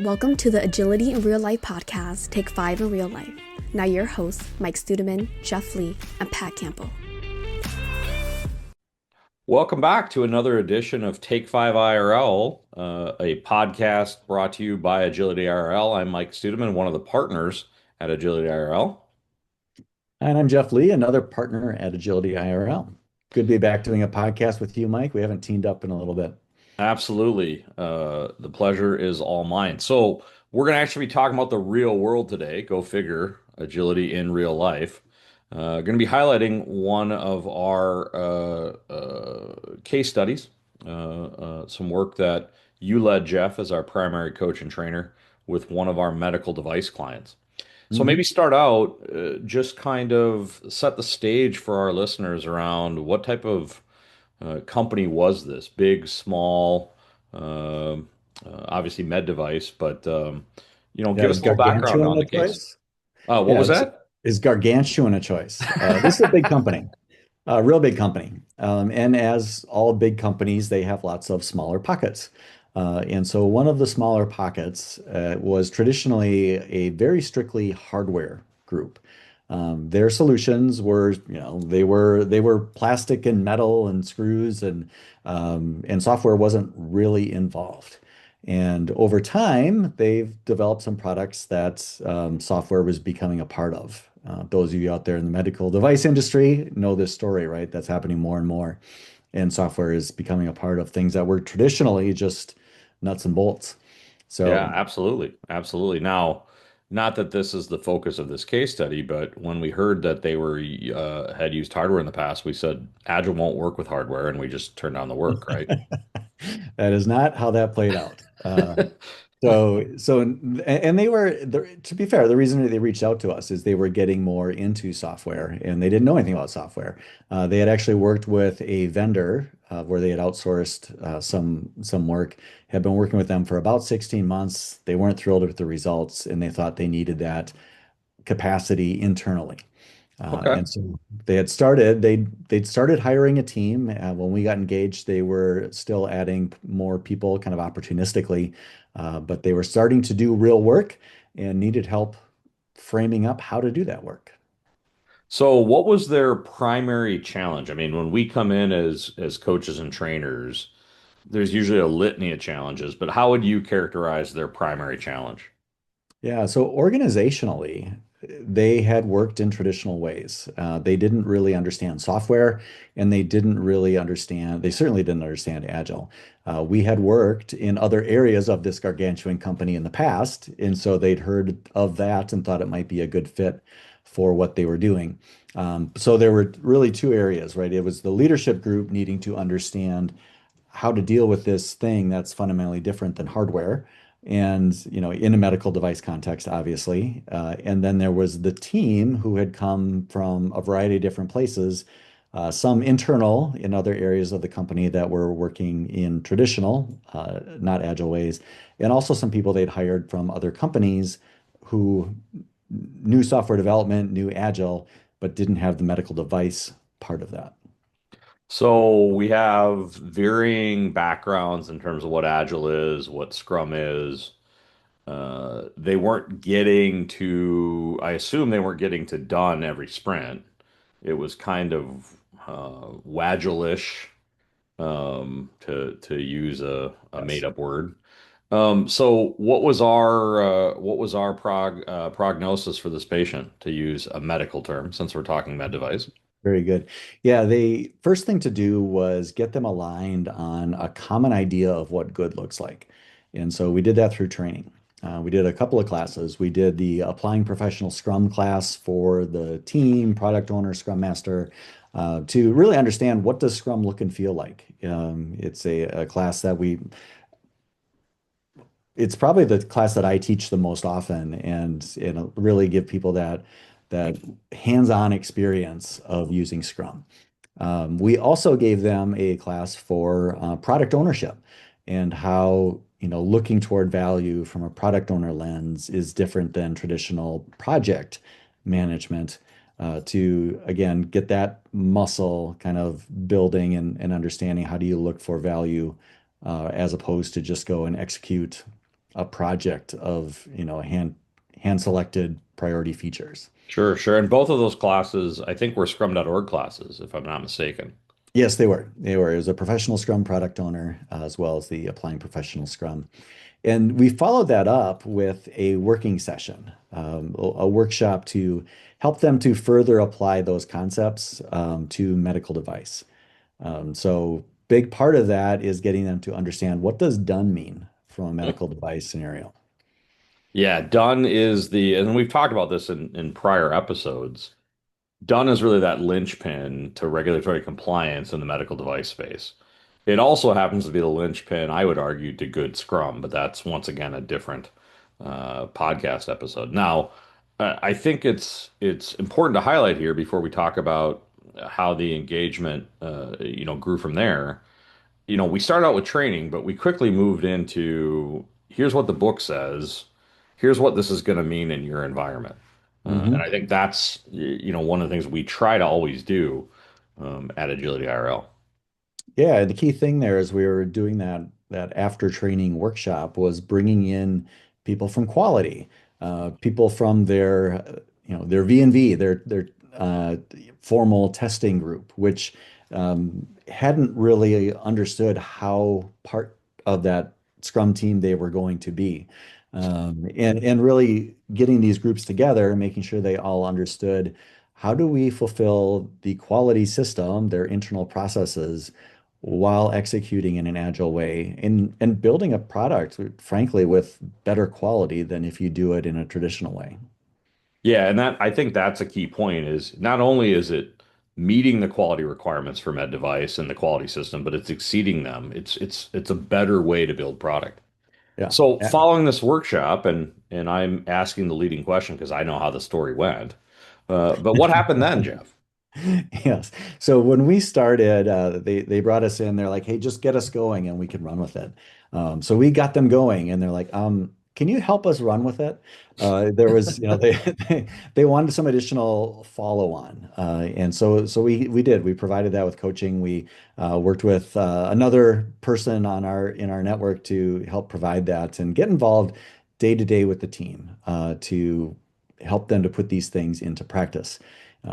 Welcome to the Agility in Real Life podcast, Take 5 in Real Life. Now your hosts, Mike Studeman, Jeff Lee, and Pat Campbell. Welcome back to another edition of Take5IRL, a podcast brought to you by Agility IRL. I'm Mike Studeman, one of the partners at Agility IRL. And I'm Jeff Lee, another partner at Agility IRL. Good to be back doing a podcast with you, Mike. We haven't teamed up in a little bit. Absolutely. The pleasure is all mine. So we're going to actually be talking about the real world today. Go figure, agility in real life. Going to be highlighting one of our case studies, some work that you led, Jeff, as our primary coach and trainer with one of our medical device clients. So maybe start out, just kind of set the stage for our listeners around what type of company was this? Big, small, obviously med device, but Yeah, give us is a little background gargantuan on a the case. choice? What Yeah, was that? is gargantuan a choice? This is a big company, a real big company. And as all big companies, they have lots of smaller pockets. And so one of the smaller pockets was traditionally a very strictly hardware group. Their solutions were, they were plastic and metal and screws and software wasn't really involved. And over time, they've developed some products that software was becoming a part of. Those of you out there in the medical device industry know this story, right? That's happening more and more. And software is becoming a part of things that were traditionally just nuts and bolts. Yeah, So absolutely. Absolutely. Now, not that this is the focus of this case study, but when we heard that they were had used hardware in the past, we said Agile won't work with hardware, and we just turned down the work, right? that is not how that played out. And to be fair, the reason that they reached out to us is they were getting more into software and they didn't know anything about software. They had actually worked with a vendor where they had outsourced some work, had been working with them for about 16 months. They weren't thrilled with the results and they thought they needed that capacity internally. Okay. And so they'd started hiring a team. When we got engaged, they were still adding more people kind of opportunistically, but they were starting to do real work and needed help framing up how to do that work. So what was their primary challenge? I mean, when we come in as coaches and trainers, there's usually a litany of challenges, but how would you characterize their primary challenge? Yeah, so organizationally, they had worked in traditional ways. They didn't really understand software, and they certainly didn't understand Agile. We had worked in other areas of this gargantuan company in the past, and so they'd heard of that and thought it might be a good fit for what they were doing. So there were really two areas, right? It was the leadership group needing to understand how to deal with this thing that's fundamentally different than hardware and in a medical device context, obviously. And then there was the team who had come from a variety of different places, some internal in other areas of the company that were working in traditional, not agile ways, and also some people they'd hired from other companies who knew software development, knew agile, but didn't have the medical device part of that. So we have varying backgrounds in terms of what Agile is, what Scrum is. They weren't getting to, I assume they weren't getting to done every sprint. It was kind of Waggle-ish, to use a Yes. made-up word. So what was our prognosis for this patient, to use a medical term, since we're talking med device? Very good. Yeah, the first thing to do was get them aligned on a common idea of what good looks like. And so we did that through training. We did a couple of classes. We did the Applying Professional Scrum class for the team, product owner, Scrum Master, to really understand what does Scrum look and feel like. It's a class it's probably the class that I teach the most often and really give people that hands-on experience of using Scrum. We also gave them a class for product ownership and how, looking toward value from a product owner lens is different than traditional project management, to, again, get that muscle kind of building and understanding how do you look for value as opposed to just go and execute a project of, hand selected priority features. Sure, sure. And both of those classes, I think, were Scrum.org classes, if I'm not mistaken. Yes, they were. They were. It was a professional Scrum product owner, as well as the applying professional Scrum. And we followed that up with a working session, a workshop to help them to further apply those concepts to medical device. So big part of that is getting them to understand, what does done mean from a medical device scenario. Yeah, done is and we've talked about this in prior episodes. Done is really that linchpin to regulatory compliance in the medical device space. It also happens to be the linchpin, I would argue, to good Scrum, but that's once again a different podcast episode. Now, I think it's important to highlight here before we talk about how the engagement grew from there. We started out with training, but we quickly moved into here's what the book says, here's what this is going to mean in your environment. And I think that's one of the things we try to always do at Agility IRL. Yeah, the key thing there is we were doing that after training workshop was bringing in people from quality, people from their V&V, their formal testing group, which hadn't really understood how part of that Scrum team they were going to be. And really getting these groups together, making sure they all understood, how do we fulfill the quality system, their internal processes, while executing in an agile way, and building a product, frankly, with better quality than if you do it in a traditional way. Yeah, and that I think that's a key point is not only is it meeting the quality requirements for med device and the quality system, but it's exceeding them. It's a better way to build product. Yeah. So following this workshop, and I'm asking the leading question because I know how the story went. But what happened then, Jeff? Yes. So when we started, they brought us in. They're like, "Hey, just get us going, and we can run with it." So we got them going, and they're like, "Can you help us run with it?" There was, they wanted some additional follow-on, and so we did. We provided that with coaching. We worked with another person in our network to help provide that and get involved day to day with the team to help them to put these things into practice.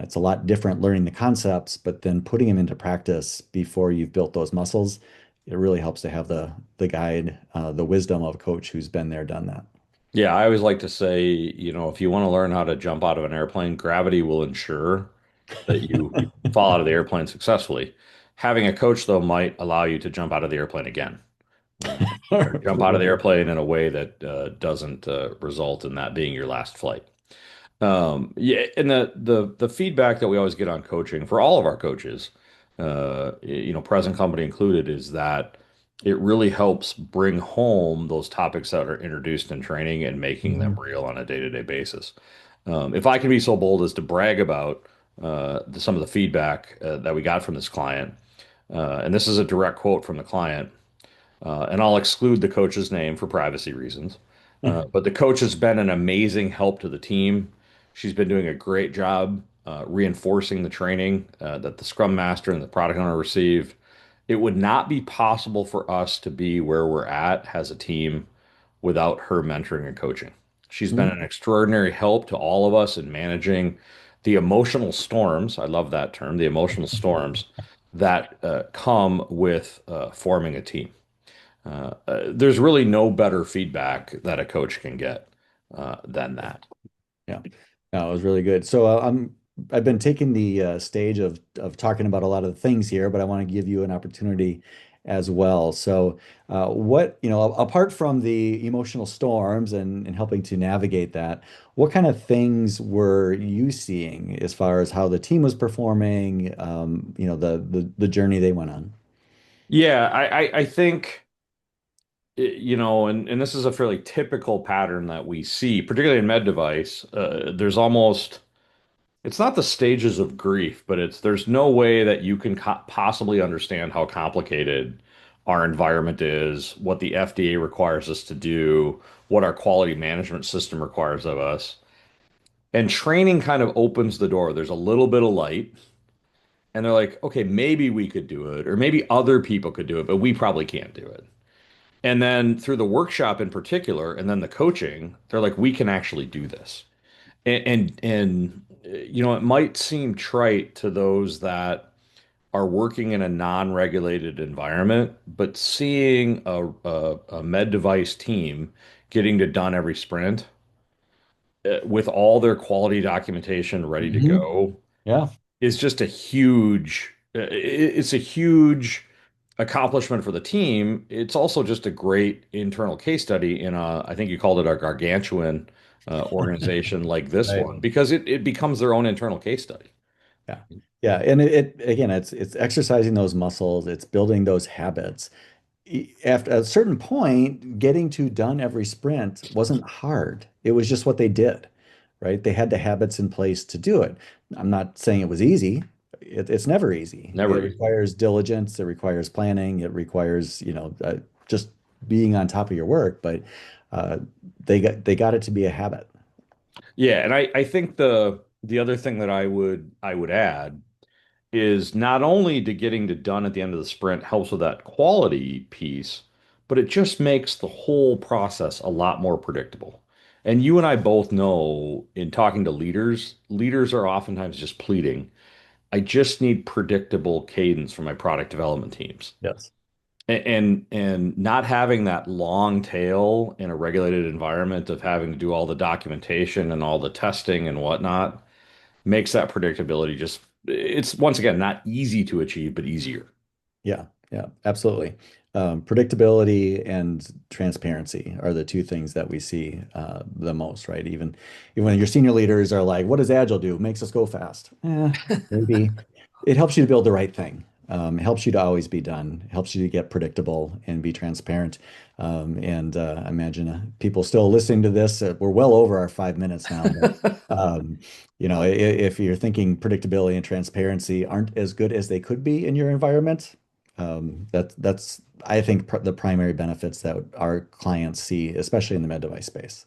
It's a lot different learning the concepts, but then putting them into practice before you've built those muscles. It really helps to have the guide, the wisdom of a coach who's been there, done that. Yeah, I always like to say, if you want to learn how to jump out of an airplane, gravity will ensure that you fall out of the airplane successfully. Having a coach, though, might allow you to jump out of the airplane again, or jump out of the airplane in a way that doesn't result in that being your last flight. Yeah, and the feedback that we always get on coaching for all of our coaches, present company included, is that it really helps bring home those topics that are introduced in training and making them Mhm. real on a day-to-day basis. If I can be so bold as to brag about some of the feedback that we got from this client, and this is a direct quote from the client, and I'll exclude the coach's name for privacy reasons. But the coach has been an amazing help to the team. She's been doing a great job reinforcing the training that the Scrum Master and the product owner received. It would not be possible for us to be where we're at as a team without her mentoring and coaching. She's been an extraordinary help to all of us in managing the emotional storms. I love that term, the emotional storms that come with forming a team. There's really no better feedback that a coach can get than that. Yeah, no, it was really good. So I've been taking the stage of talking about a lot of the things here, but I want to give you an opportunity as well. So apart from the emotional storms and helping to navigate that, what kind of things were you seeing as far as how the team was performing, the journey they went on? Yeah, I think, and this is a fairly typical pattern that we see, particularly in med device. There's almost It's not the stages of grief, but there's no way that you can possibly understand how complicated our environment is, what the FDA requires us to do, what our quality management system requires of us. And training kind of opens the door. There's a little bit of light, and they're like, okay, maybe we could do it, or maybe other people could do it, but we probably can't do it. And then through the workshop in particular, and then the coaching, they're like, we can actually do this. It might seem trite to those that are working in a non-regulated environment, but seeing a med device team getting to done every sprint with all their quality documentation ready to Hmm. go Yeah. is just a huge, it's a huge accomplishment for the team. It's also just a great internal case study in I think you called it a gargantuan organization like this Right. one, because it becomes their own internal case study. Yeah. Yeah. And it again, it's exercising those muscles, it's building those habits. After a certain point, getting to done every sprint wasn't hard. It was just what they did, right? They had the habits in place to do it. I'm not saying it was easy. It's never easy. It Never easy. requires diligence. It requires planning. It requires, just being on top of your work. But uh, they got it to be a habit. Yeah, and I think the other thing that I would add is not only to getting to done at the end of the sprint helps with that quality piece, but it just makes the whole process a lot more predictable. And you and I both know in talking to leaders, leaders are oftentimes just pleading, I just need predictable cadence for my product development teams. Yes. And not having that long tail in a regulated environment of having to do all the documentation and all the testing and whatnot makes that predictability just, it's once again not easy to achieve, but easier. Yeah, yeah, absolutely. Predictability and transparency are the two things that we see the most, right? Even when your senior leaders are like, "What does Agile do? Makes us go fast." Maybe it helps you to build the right thing. It helps you to always be done. Helps you to get predictable and be transparent. And I imagine people still listening to this, we're well over our 5 minutes now. But, if you're thinking predictability and transparency aren't as good as they could be in your environment, that's I think the primary benefits that our clients see, especially in the med device space.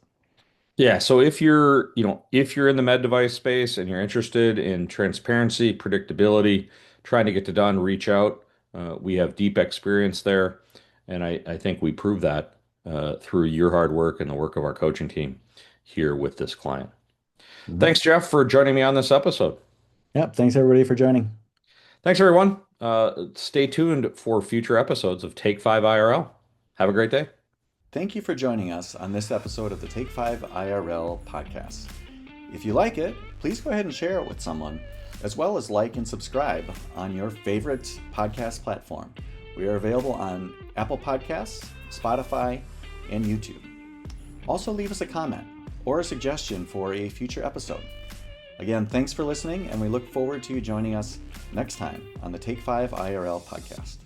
Yeah, so if you're in the med device space and you're interested in transparency, predictability, trying to get to done, reach out. We have deep experience there, and I think we prove that through your hard work and the work of our coaching team here with this client. Mhm. Thanks, Jeff, for joining me on this episode. Yeah, thanks everybody for joining. Thanks, everyone. Stay tuned for future episodes of Take 5 IRL. Have a great day. Thank you for joining us on this episode of the Take 5 IRL podcast. If you like it, please go ahead and share it with someone, as well as like and subscribe on your favorite podcast platform. We are available on Apple Podcasts, Spotify, and YouTube. Also, leave us a comment or a suggestion for a future episode. Again, thanks for listening, and we look forward to you joining us next time on the Take 5 IRL podcast.